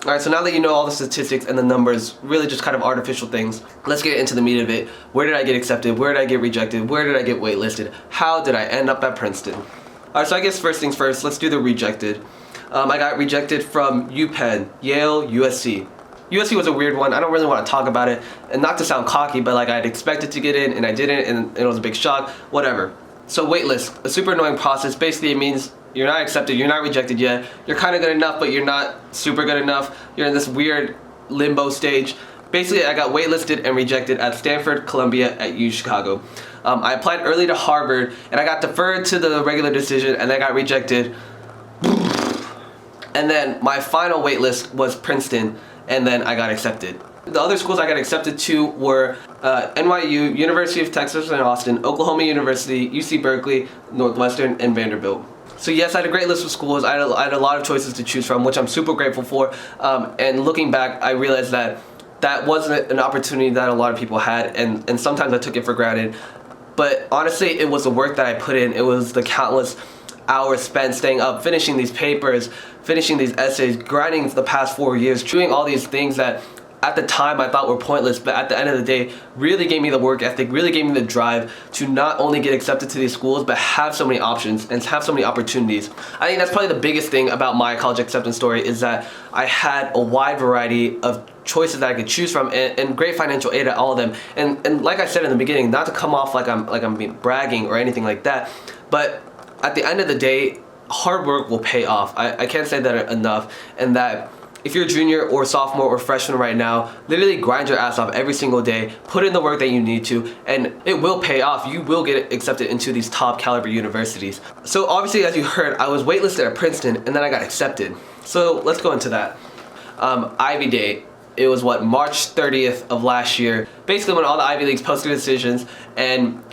Alright, so now that you know all the statistics and the numbers, really just kind of artificial things, let's get into the meat of it. Where did I get accepted? Where did I get rejected? Where did I get waitlisted? How did I end up at Princeton? Alright, so I guess first things first, let's do the rejected. I got rejected from UPenn, Yale, USC. USC was a weird one. I don't really want to talk about it, and not to sound cocky, but like I'd expected to get in and I didn't, and it was a big shock, whatever. So waitlist, a super annoying process. Basically it means you're not accepted, you're not rejected yet, you're kind of good enough, but you're not super good enough. You're in this weird limbo stage. Basically, I got waitlisted and rejected at Stanford, Columbia, at U Chicago. I applied early to Harvard, and I got deferred to the regular decision, and I got rejected. And then my final waitlist was Princeton, and then I got accepted. The other schools I got accepted to were NYU, University of Texas in Austin, Oklahoma University, UC Berkeley, Northwestern, and Vanderbilt. So yes, I had a great list of schools. I had a lot of choices to choose from, which I'm super grateful for. And looking back, I realized that that wasn't an opportunity that a lot of people had, and sometimes I took it for granted. But honestly, it was the work that I put in. It was the countless hours spent staying up, finishing these papers, finishing these essays, grinding for the past 4 years, doing all these things that at the time I thought were pointless, but at the end of the day really gave me the work ethic, really gave me the drive to not only get accepted to these schools, but have so many options and have so many opportunities. I think that's probably the biggest thing about my college acceptance story, is that I had a wide variety of choices that I could choose from, and great financial aid at all of them. And like I said in the beginning, not to come off like I'm bragging or anything like that, but at the end of the day, hard work will pay off. I can't say that enough, and that if you're a junior or sophomore or freshman right now, literally grind your ass off every single day, put in the work that you need to, and it will pay off. You will get accepted into these top caliber universities. So obviously, as you heard, I was waitlisted at Princeton, and then I got accepted. So let's go into that. Ivy Day. It was what, March 30th of last year, basically when all the Ivy Leagues posted decisions, and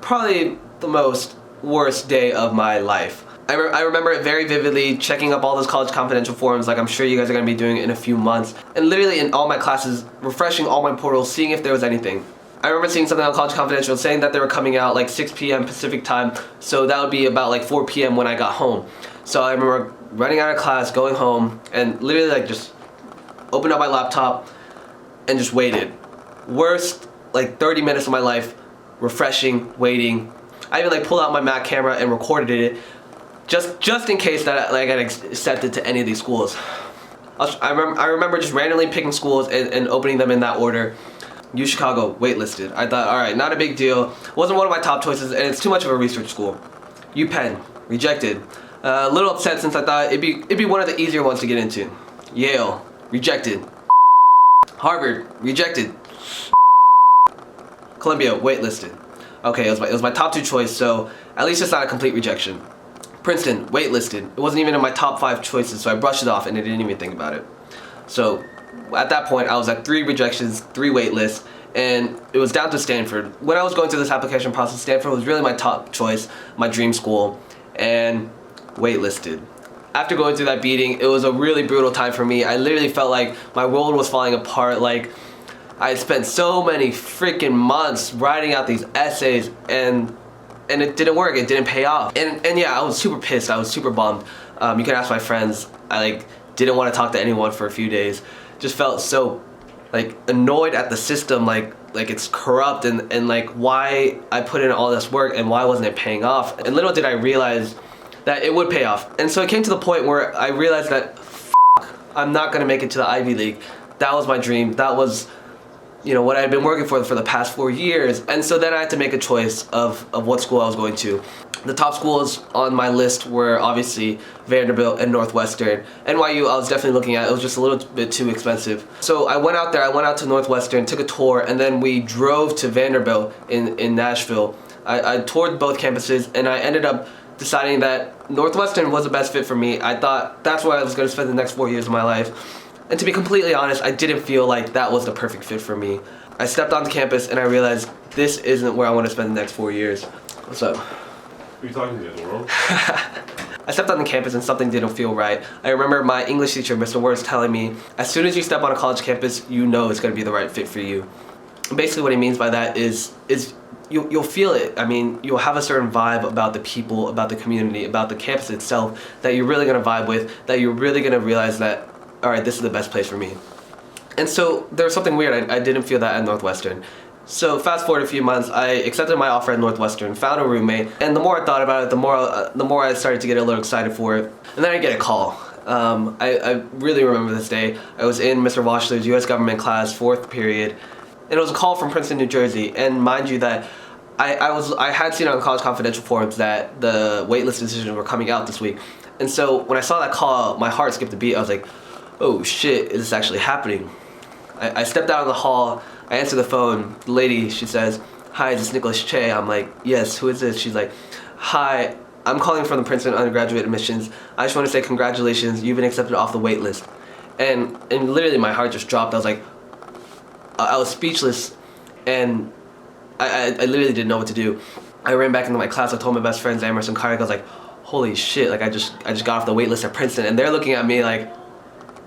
probably the most worst day of my life. I remember it very vividly, checking up all those College Confidential forums like I'm sure you guys are going to be doing in a few months, and literally in all my classes, refreshing all my portals, seeing if there was anything. I remember seeing something on College Confidential saying that they were coming out like 6 p.m. Pacific time, so that would be about like 4 p.m. when I got home. So I remember running out of class, going home, and literally like just opened up my laptop and just waited. Worst like 30 minutes of my life, refreshing, waiting. I even like pulled out my Mac camera and recorded it, just in case that I got accepted to any of these schools. I remember just randomly picking schools and opening them in that order. U Chicago, waitlisted. I thought, alright, not a big deal. Wasn't one of my top choices, and it's too much of a research school. UPenn, rejected. A little upset since I thought it'd be one of the easier ones to get into. Yale, rejected. Harvard, rejected. Columbia, waitlisted. Okay, it was my top two choice, so at least it's not a complete rejection. Princeton, waitlisted. It wasn't even in my top 5 choices, so I brushed it off and I didn't even think about it. So at that point, I was at 3 rejections, 3 waitlists, and it was down to Stanford. When I was going through this application process, Stanford was really my top choice, my dream school, and waitlisted. After going through that beating, it was a really brutal time for me. I literally felt like my world was falling apart. Like, I had spent so many freaking months writing out these essays, and it didn't work. It didn't pay off. And yeah, I was super pissed. I was super bummed. You can ask my friends. I didn't want to talk to anyone for a few days. Just felt so annoyed at the system, like it's corrupt, and like why I put in all this work and why wasn't it paying off. And little did I realize that it would pay off. And so it came to the point where I realized that I'm not gonna make it to the Ivy League. That was my dream. That was, you know, what I had been working for the past 4 years. And so then I had to make a choice of what school I was going to. The top schools on my list were obviously Vanderbilt and Northwestern. NYU I was definitely looking at. It was just a little bit too expensive. So I went out there, I went out to Northwestern, took a tour, and then we drove to Vanderbilt in Nashville. I toured both campuses, and I ended up deciding that Northwestern was the best fit for me. I thought that's where I was going to spend the next 4 years of my life. And to be completely honest, I didn't feel like that was the perfect fit for me. I stepped onto campus and I realized this isn't where I want to spend the next 4 years. What's up? Who are you talking to, the world? I stepped on the campus and something didn't feel right. I remember my English teacher, Mr. Words, telling me, as soon as you step on a college campus, you know it's going to be the right fit for you. Basically what he means by that is you'll feel it. I mean, you'll have a certain vibe about the people, about the community, about the campus itself that you're really going to vibe with, that you're really going to realize that all right, this is the best place for me. And so there was something weird. I didn't feel that at Northwestern. So fast forward a few months, I accepted my offer at Northwestern, found a roommate, and the more I thought about it, the more I started to get a little excited for it. And then I get a call. I really remember this day. I was in Mr. Washler's U.S. government class, 4th period, and it was a call from Princeton, New Jersey. And mind you that I had seen on College Confidential forums that the waitlist decisions were coming out this week. And so when I saw that call, my heart skipped a beat. I was like, oh shit, is this actually happening? I stepped out of the hall, I answered the phone. The lady, she says, hi, is this Nicolas Chae? I'm like, yes, who is this? She's like, hi, I'm calling from the Princeton undergraduate admissions. I just want to say congratulations, you've been accepted off the wait list. And literally my heart just dropped. I was like, I was speechless, and I literally didn't know what to do. I ran back into my class, I told my best friends, Amherst and Cardiac, I was like, holy shit, like I just got off the wait list at Princeton, and they're looking at me like,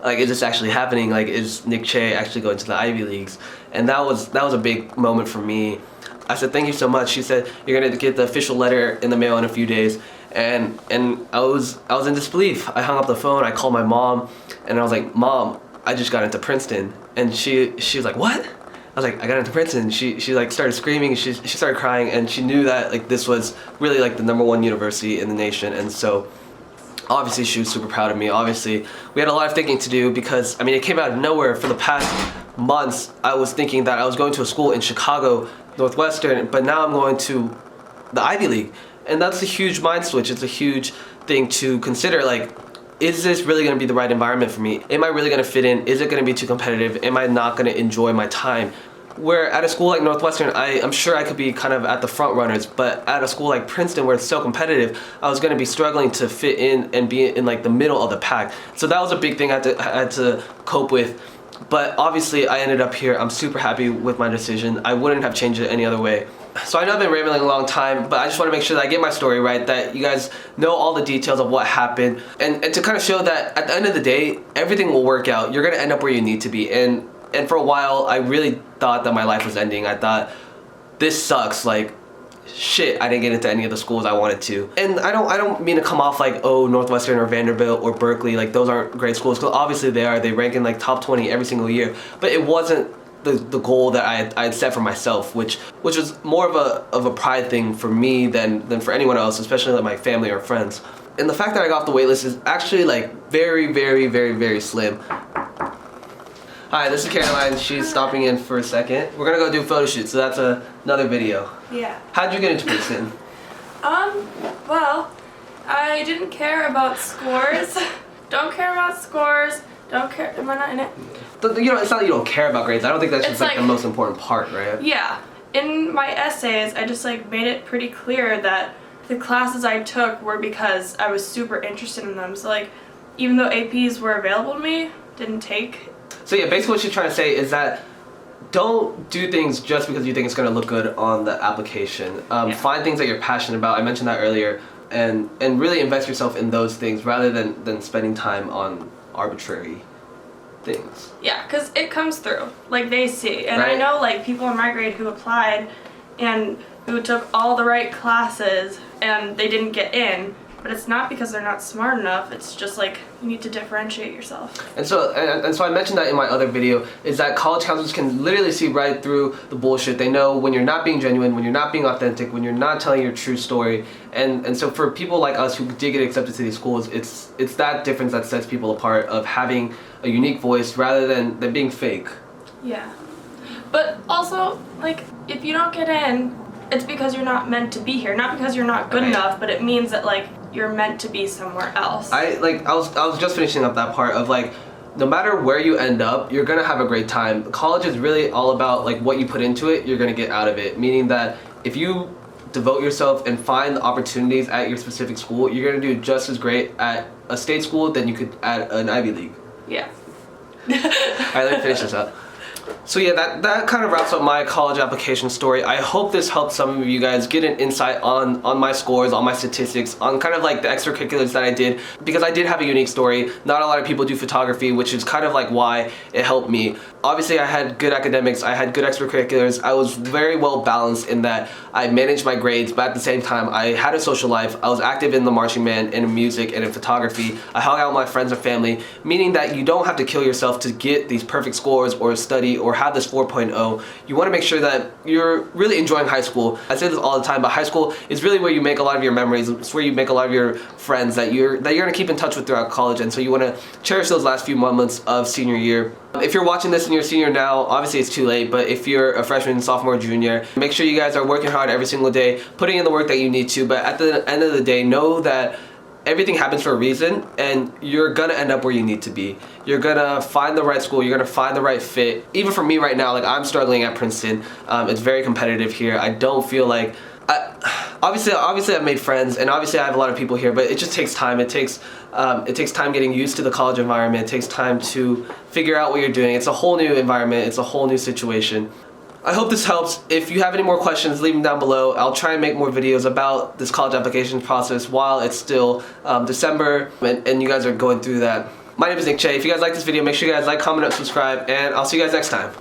is this actually happening? Like, is Nick Chae actually going to the Ivy Leagues? And that was a big moment for me. I said, thank you so much. She said, you're gonna get the official letter in the mail in a few days. And I was in disbelief. I hung up the phone, I called my mom, and I was like, Mom, I just got into Princeton. And she was like, what? I was like, I got into Princeton. She like started screaming, she started crying, and she knew that like this was really like the #1 university in the nation. And so obviously she was super proud of me. Obviously we had a lot of thinking to do, because I mean it came out of nowhere. For the past months I was thinking that I was going to a school in Chicago, Northwestern, but now I'm going to the Ivy League, and that's a huge mind switch. It's a huge thing to consider. Like, is this really going to be the right environment for me? Am I really going to fit in? Is it going to be too competitive? Am I not going to enjoy my time? Where at a school like Northwestern, I'm sure I could be kind of at the front runners, but at a school like Princeton where it's so competitive, I was going to be struggling to fit in and be in like the middle of the pack. So that was a big thing I had to cope with. But obviously I ended up here. I'm super happy with my decision. I wouldn't have changed it any other way. So I know I've been rambling a long time, but I just want to make sure that I get my story right, that you guys know all the details of what happened, and to kind of show that at the end of the day, everything will work out. You're going to end up where you need to be. And for a while, I really thought that my life was ending. I thought, this sucks. Like, shit, I didn't get into any of the schools I wanted to. And I don't mean to come off like, oh, Northwestern or Vanderbilt or Berkeley, like those aren't great schools, because obviously they are. They rank in like top 20 every single year. But it wasn't the goal that I had set for myself, which was more of a pride thing for me than for anyone else, especially like my family or friends. And the fact that I got off the wait list is actually like very, very, very, very slim. Hi, this is Caroline. She's stopping in for a second. We're gonna go do a photo shoot, so that's another video. Yeah. How'd you get into Princeton? Well, I didn't care about scores. Don't care about scores. Don't care. Am I not in it? You know, it's not that you don't care about grades. I don't think that's just It's like the like- most important part, right? Yeah. In my essays, I just like made it pretty clear that the classes I took were because I was super interested in them. So like, even though APs were available to me, didn't take. So yeah, basically what she's trying to say is that don't do things just because you think it's going to look good on the application. Find things that you're passionate about. I mentioned that earlier, and really invest yourself in those things rather than spending time on arbitrary things. Yeah, because it comes through. Like, they see. And Right. I know like people in my grade who applied and who took all the right classes and they didn't get in. But it's not because they're not smart enough. It's just like you need to differentiate yourself. And so I mentioned that in my other video, is that college counselors can literally see right through the bullshit. They know when you're not being genuine, when you're not being authentic, when you're not telling your true story. And so for people like us who did get accepted to these schools, it's that difference that sets people apart, of having a unique voice rather than being fake. Yeah. But also, like, if you don't get in, it's because you're not meant to be here. Not because you're not good Right. enough, but it means that like you're meant to be somewhere else. I was just finishing up that part of like, no matter where you end up, you're gonna have a great time. College is really all about like what you put into it, you're gonna get out of it. Meaning that if you devote yourself and find the opportunities at your specific school, you're gonna do just as great at a state school than you could at an Ivy League. Yeah. Alright, let me finish this up. So yeah, that kind of wraps up my college application story. I hope this helped some of you guys get an insight on my scores, on my statistics, on kind of like the extracurriculars that I did, because I did have a unique story. Not a lot of people do photography, which is kind of like why it helped me. Obviously, I had good academics, I had good extracurriculars. I was very well balanced in that I managed my grades, but at the same time, I had a social life. I was active in the marching band, and in music, and in photography. I hung out with my friends and family, meaning that you don't have to kill yourself to get these perfect scores or study or have this 4.0. You want to make sure that you're really enjoying high school. I say this all the time, but high school is really where you make a lot of your memories. It's where you make a lot of your friends that you're going to keep in touch with throughout college, and so you want to cherish those last few moments of senior year. If you're watching this and you're a senior now, obviously it's too late, but if you're a freshman, sophomore, junior, make sure you guys are working hard every single day, putting in the work that you need to, but at the end of the day, know that everything happens for a reason, and you're gonna end up where you need to be. You're gonna find the right school, you're gonna find the right fit. Even for me right now, like I'm struggling at Princeton. It's very competitive here. I don't feel like, obviously I've made friends, and obviously I have a lot of people here, but it just takes time. It takes time getting used to the college environment. It takes time to figure out what you're doing. It's a whole new environment. It's a whole new situation. I hope this helps. If you have any more questions, leave them down below. I'll try and make more videos about this college application process while it's still December and you guys are going through that. My name is Chae. If you guys like this video, make sure you guys like, comment, and subscribe, and I'll see you guys next time.